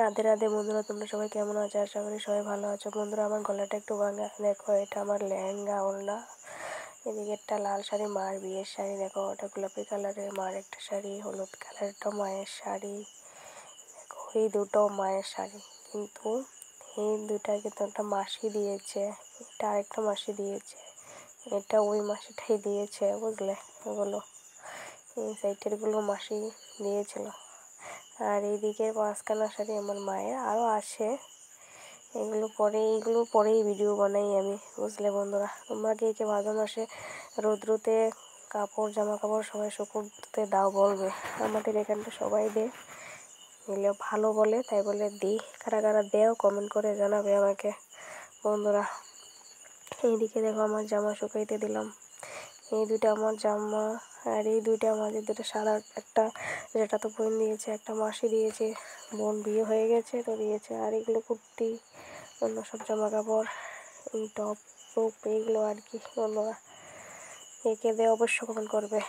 রাধে রাধে বন্ধুরা, তোমরা সবাই কেমন আছো? আশা করি সবাই ভালো আছো। বন্ধুরা, আমার গলাটা একটু ভাঙা, দেখো এটা আমার লেহেঙ্গা ওড়না। এদিকে একটা লাল শাড়ি, মার বিয়ের শাড়ি, দেখো ওটা গোলাপি কালারের, মার একটা শাড়ি, হলুদ কালারটা মায়ের শাড়ি, দেখো এই দুটো মায়ের শাড়ি। কিন্তু এই দুটা কিন্তু একটা মাসি দিয়েছে, এটা আরেকটা মাসি দিয়েছে, এটা ওই মাসিটাই দিয়েছে, বুঝলে? এগুলো এই সাইটেরগুলো মাসি দিয়েছিল। আর এইদিকে মাঝখানা শাড়ি আমার মায়ের, আরও আছে, এইগুলো পরেই ভিডিও বানাই আমি, বুঝলে বন্ধুরা? তোমরা কে কে ভাদ্র মাসে রৌদ্রতে জামা কাপড় সবাই শুকোতে দাও বলবে। আমাদের এখানটা সবাই দিলে ভালো বলে, তাই বলে দিই। কারা কারা দেও কমেন্ট করে জানাবে আমাকে বন্ধুরা। এইদিকে দেখো আমার জামা শুকাইতে দিলাম, এই দুইটা আমার জামা। আর এই দুইটা আমাদের দুটো সাদা, একটা যেটা তো বোন দিয়েছে, একটা মাসি দিয়েছে, বোন বিয়ে হয়ে গেছে তো দিয়েছে। আর এগুলো কুর্তি, অন্য সব জামা কাপড়, এই টপ টপ এইগুলো আর কি বন্ধুরা। একে দিয়ে অবশ্য কমেন্ট করবে।